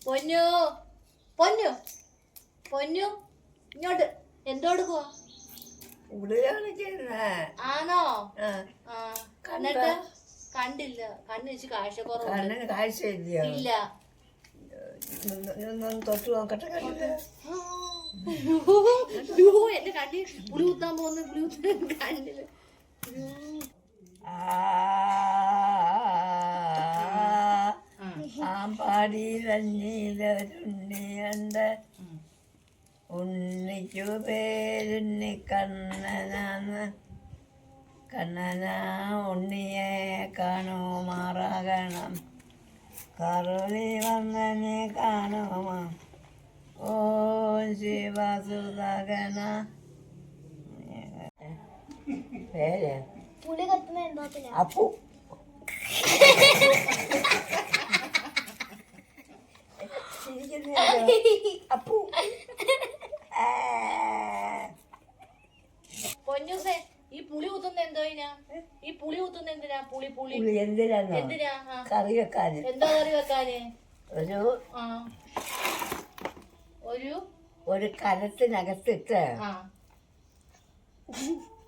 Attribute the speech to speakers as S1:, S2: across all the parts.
S1: പൊന്നു പൊന്നു പൊന്നു ഇങ്ങോട്ട് എന്തോ എടുക്കുവാ? ആണോ? എന്നിട്ട് കണ്ടില്ല, കണ്ണ് വെച്ച് കാഴ്ചക്കുറവ്. ഇല്ല.
S2: തൊട്ട് നോക്കട്ടെ.
S1: എന്റെ കണ്ണിൽ പുളി കുത്താൻ പോകുന്ന പുളി കുത്താൻ കണ്ണില്.
S2: ആമ്പാടിയിലുണ്ണിയുണ്ട്, ഉണ്ണിക്കു പേരുണ്ണി കണ്ണനാന്ന്. കണ്ണനാ ഉണ്ണിയെ കാണുമാറാകണം, കറുളി വന്നനെ കാണുമാ. ഓ ശിവസുതകന. പേര് അപ്പു. അപ്പു.
S1: പൊന്നൂസേ, ഈ പുളി കുത്തുന്ന എന്തോ? ഈ പുളി കുത്തുന്ന എന്തിനാ? പുളി പുളി
S2: എന്തിനാ? കറി വെക്കാന്.
S1: എന്താ കറി വെക്കാന്?
S2: ഒരു കലത്തിനകത്തിട്ട്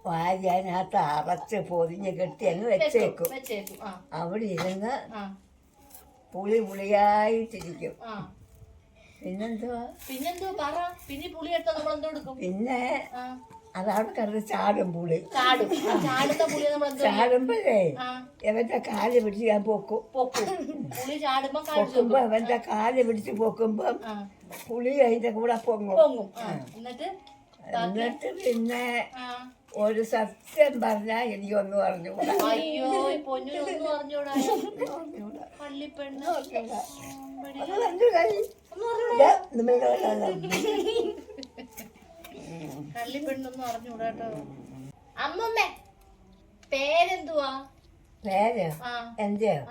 S2: വാരിനകത്ത് അറച്ച് പൊതിഞ്ഞ് കെട്ടി അങ്ങ് വെച്ചേക്കും. അവിടെ ഇരുന്ന് പുളിയായിട്ടിരിക്കും.
S1: പിന്നെന്തുവാ പറ? പിന്നെ പുളി എടുത്താ നമ്മൾ എന്തോ എടുക്കും?
S2: പിന്നെ അതവിടെ കിടന്ന് ചാടും. പുളി
S1: ചാടുമ്പോഴേ
S2: എവന്റെ കാല് പിടിച്ച് ഞാൻ പൊക്കും. പൊക്കുമ്പോ അവന്റെ കാല് പിടിച്ച് പൊക്കുമ്പം പുളി അതിന്റെ കൂടെ പൊങ്ങും. എന്നിട്ട് പിന്നെ ഒരു സത്യം പറഞ്ഞാ എനിക്കൊന്നും അറിഞ്ഞൂടാ.
S1: അയ്യോ പൊന്നൊന്നും അറിഞ്ഞൂടാ. പള്ളിപ്പെണ്ണ് കള്ളിപ്പെണ്ണൊന്നും അറിഞ്ഞൂടാട്ടോ. അമ്മമ്മേ, പേരെന്തുവാ?
S2: പേര് എന്റെയോ?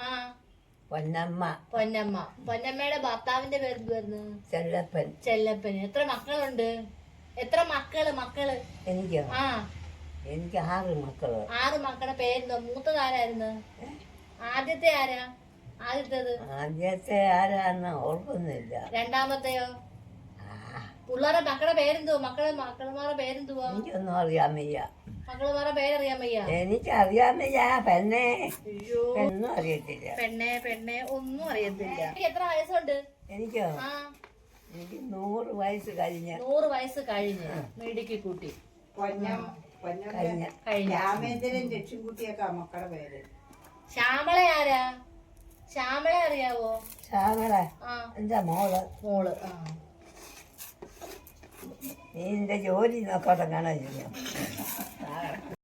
S2: പൊന്നമ്മ.
S1: പൊന്നമ്മ. പൊന്നമ്മയുടെ ഭർത്താവിന്റെ പേരെന്തുവായിരുന്നു?
S2: ചെല്ലപ്പൻ.
S1: ചെല്ലപ്പൻ. എത്ര മക്കളുണ്ട്? എത്ര മക്കള്?
S2: എനിക്കോ? എനിക്ക് 6 മക്കള്.
S1: 6 മക്കളുടെ പേരെന്തോ? മൂത്തത് ആരായിരുന്നു? ആദ്യത്തെ ആരാ?
S2: ആദ്യത്തെ ആരാന്ന് ഓർക്കുന്നില്ല.
S1: രണ്ടാമത്തെയോ? പിള്ളേരെ മക്കളുടെ പേരെന്തോ? മക്കളുമാരുടെ പേരെന്തുവാ?
S2: എനിക്കൊന്നും അറിയാൻ വയ്യ.
S1: മക്കളുമാരുടെ പേരറിയാൻ വയ്യ?
S2: എനിക്കറിയാൻ വയ്യ. പെണ്ണെ ഒന്നും അറിയത്തില്ല.
S1: പെണ്ണെ ഒന്നും അറിയത്തില്ല. എത്ര വയസ്സുണ്ട്?
S2: എനിക്കോ? എനിക്ക് 100 വയസ്സ് കഴിഞ്ഞ്.
S1: 100 വയസ്സ് കഴിഞ്ഞ് മിടുക്കി കൂട്ടി.
S3: മക്കളുടെ പേര്
S1: ശ്യാമള ആരാ? ശ്യാമള അറിയാവോ?
S2: ശ്യാമള എന്താ? മോള്. നീ നിന്റെ ജോലി നോക്കോട്ടെ കാണാൻ.